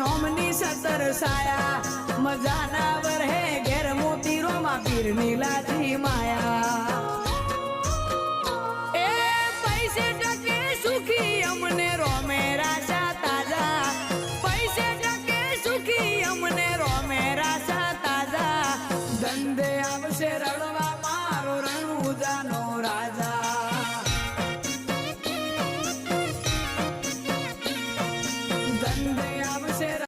નોમની સતર સાયા મજાના વરહે ઘેર મોતી રોમા પીર નીલાજી માયા એ પૈસે ટકે સુખી અમને રોમેરા